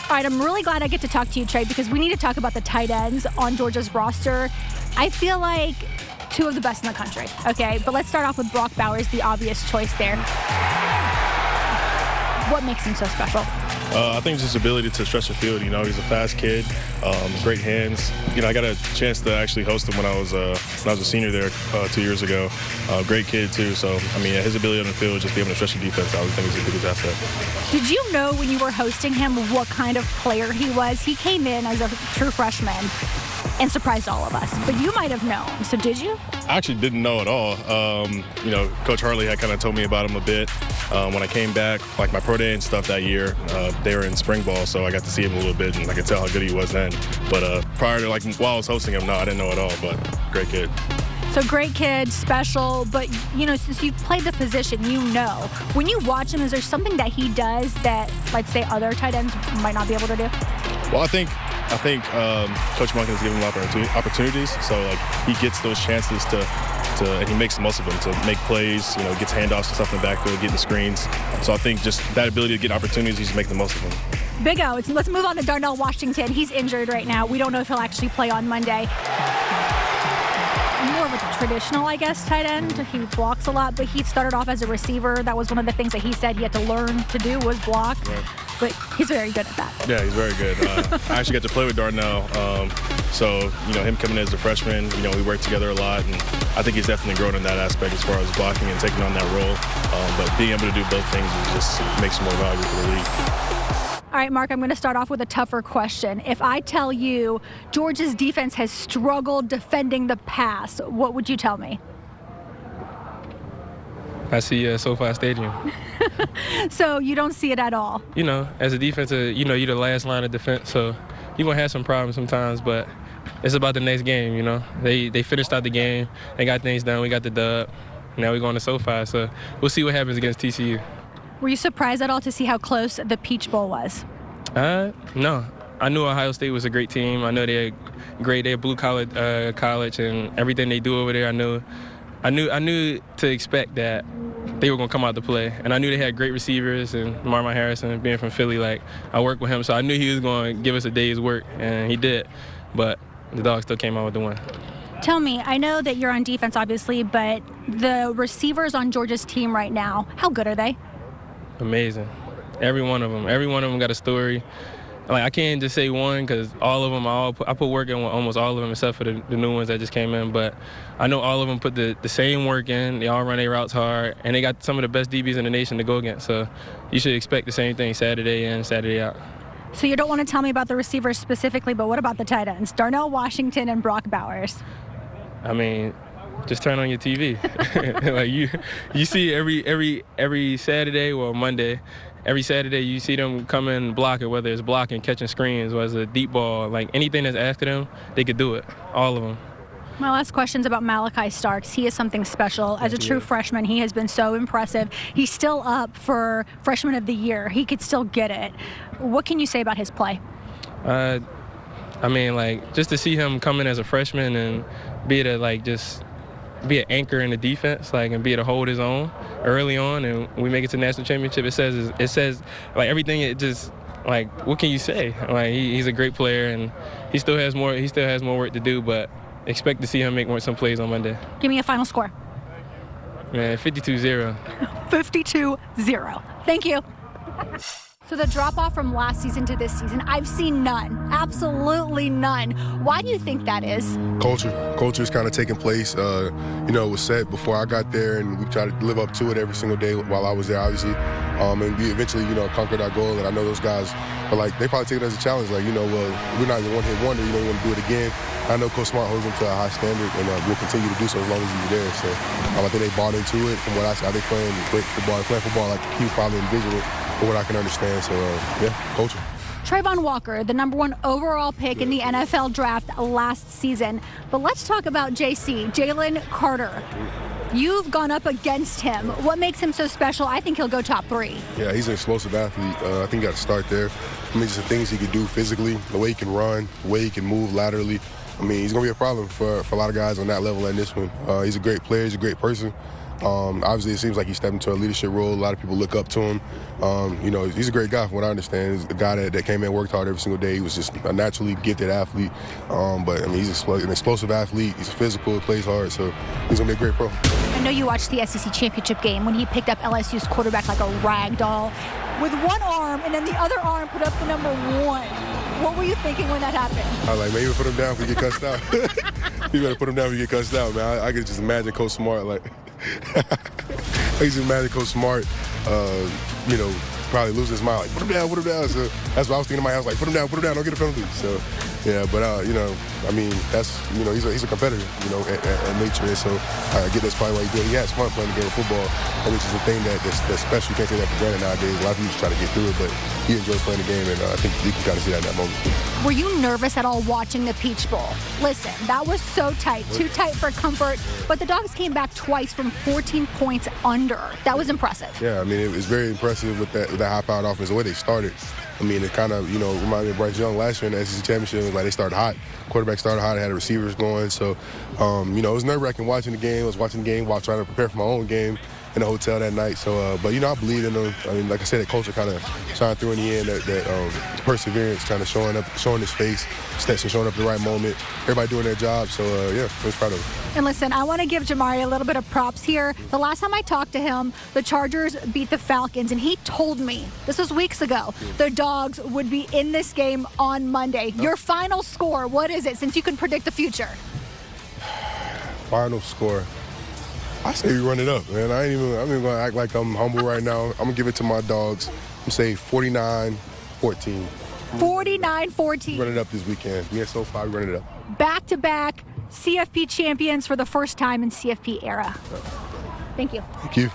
All right, I'm really glad I get to talk to you, Trey, because we need to talk about the tight ends on Georgia's roster. I feel like two of the best in the country, okay? But let's start off with Brock Bowers, the obvious choice there. What makes him so special? I think just his ability to stretch the field. You know, he's a fast kid, great hands. You know, I got a chance to actually host him when I was a senior there 2 years ago. Great kid too. So I mean, his ability on the field, just being able to stretch the defense, I would think is a biggest asset. Did you know when you were hosting him what kind of player he was? He came in as a true freshman and surprised all of us. But you might have known. So did you? I actually didn't know at all. You know, Coach Hartley had kind of told me about him a bit. When I came back, like my pro day and stuff that year, they were in spring ball, so I got to see him a little bit, and I could tell how good he was then. But prior to, like, while I was hosting him, no, I didn't know at all, but great kid. So great kid, special, but, you know, since you've played the position, you know. When you watch him, is there something that he does that, let's say, other tight ends might not be able to do? Well, I think Coach Monken has given him opportunities, so, like, he gets those chances and he makes the most of them to make plays, you know, gets handoffs and stuff in the backfield, getting screens. So I think just that ability to get opportunities, he's make the most of them. Big O. Let's move on to Darnell Washington. He's injured right now. We don't know if he'll actually play on Monday. More of a traditional, I guess, tight end. He blocks a lot, but he started off as a receiver. That was one of the things that he said he had to learn to do was block. Right. But he's very good at that. Yeah, he's very good. I actually got to play with Darnell. So, you know, him coming in as a freshman, you know, we worked together a lot, and I think he's definitely grown in that aspect as far as blocking and taking on that role. But being able to do both things just makes him more valuable for the league. All right, Mark, I'm going to start off with a tougher question. If I tell you Georgia's defense has struggled defending the pass, what would you tell me? I see SoFi Stadium. So you don't see it at all? You know, as a defensive, you know, you're the last line of defense, so you're going to have some problems sometimes, but it's about the next game, you know. They finished out the game. They got things done. We got the dub. Now we're going to SoFi, so we'll see what happens against TCU. Were you surprised at all to see how close the Peach Bowl was? No. I knew Ohio State was a great team. I know they're great. They're a blue-collar college, and everything they do over there, I knew to expect that they were going to come out to play. And I knew they had great receivers, and Marmon Harrison, being from Philly, like, I worked with him, so I knew he was going to give us a day's work, and he did. But the Dawgs still came out with the win. Tell me, I know that you're on defense, obviously, but the receivers on Georgia's team right now, how good are they? Amazing. Every one of them got a story. Like, I can't just say one because all of them, I put work in with almost all of them except for the new ones that just came in. But I know all of them put the same work in. They all run their routes hard, and they got some of the best DBs in the nation to go against. So you should expect the same thing Saturday in, Saturday out. So you don't want to tell me about the receivers specifically, but what about the tight ends? Darnell Washington and Brock Bowers. I mean, just turn on your TV. Like you see every Saturday or Monday. Every Saturday you see them come in and block it, whether it's blocking, catching screens, whether it's a deep ball, like anything that's asked of them, they could do it, all of them. My last question's about Malachi Starks. He is something special. As a true freshman, he has been so impressive. He's still up for Freshman of the Year. He could still get it. What can you say about his play? I mean, like, just to see him come in as a freshman and be able to, like, just be an anchor in the defense, like, and be able to hold his own early on, and we make it to the national championship. It says like everything. It just, like, what can you say? Like, he's a great player, and he still has more work to do, but expect to see him make some plays on Monday. Give me a final score. Man, 52-0. 52-0. Thank you. So the drop-off from last season to this season, I've seen none. Absolutely none. Why do you think that is? Culture is kind of taking place. You know, it was set before I got there, and we tried to live up to it every single day while I was there, obviously. And we eventually, you know, conquered our goal. And I know those guys are like, they probably take it as a challenge. Like, you know, well, we're not a one-hit wonder. You know, we want to do it again. I know Coach Smart holds them to a high standard, and we'll continue to do so as long as he's there. So I think they bought into it. From what I see, they playing great football. They're playing football like he probably envisioned it, from what I can understand. So, yeah, culture. Trayvon Walker, the #1 overall pick in the NFL draft last season. But let's talk about JC, Jalen Carter. You've gone up against him. What makes him so special? I think he'll go top 3. Yeah, he's an explosive athlete. I think you got to start there. I mean, just the things he can do physically, the way he can run, the way he can move laterally. I mean, he's going to be a problem for a lot of guys on that level and this one. He's a great player. He's a great person. Obviously, it seems like he stepped into a leadership role. A lot of people look up to him. You know, he's a great guy, from what I understand. He's a guy that came in and worked hard every single day. He was just a naturally gifted athlete. But, I mean, he's an explosive athlete. He's physical, plays hard, so he's going to be a great pro. I know you watched the SEC championship game when he picked up LSU's quarterback like a rag doll with one arm and then the other arm put up the number 1. What were you thinking when that happened? I was like, maybe put him down if we get cussed out. You better put him down if you get cussed out, man. I could just imagine Coach Smart, like, I could just imagine Coach Smart, you know, probably lose his mind, like, put him down, put him down. So that's what I was thinking in my house, like, put him down, don't get a penalty. So, yeah, but, you know, I mean, that's, you know, he's a competitor, you know, at nature. And so I get that's probably why he did it. He has fun playing the game of football, which is a thing that's special. You can't take that for granted nowadays. A lot of people just try to get through it, but he enjoys playing the game, and I think you can kind of see that in that moment. Were you nervous at all watching the Peach Bowl? Listen, that was so tight, too tight for comfort, but the Dawgs came back twice from 14 points under. That was impressive. Yeah, I mean, it was very impressive with that high-powered offense, the way they started. I mean, it kind of, you know, reminded me of Bryce Young last year in the SEC Championship. It was like they started hot. Quarterback started hot. They had the receivers going. So, you know, it was nerve-wracking watching the game. I was watching the game while trying to prepare for my own game in the hotel that night. So, but, you know, I believe in them. I mean, like I said, that culture kind of shined through in the end, that perseverance kind of showing his face, Stetson showing up at the right moment, everybody doing their job. So, yeah, I was proud of him. And listen, I want to give Jamari a little bit of props here. The last time I talked to him, the Chargers beat the Falcons, and he told me, this was weeks ago, the Dawgs would be in this game on Monday. Your final score, what is it, since you can predict the future? Final score. I say we run it up, man. I'm even going to act like I'm humble right now. I'm going to give it to my Dawgs. I'm going to say 49-14. 49-14. Run it up this weekend. Me and SoFi, we run it up. Back-to-back CFP champions for the first time in CFP era. Thank you. Thank you.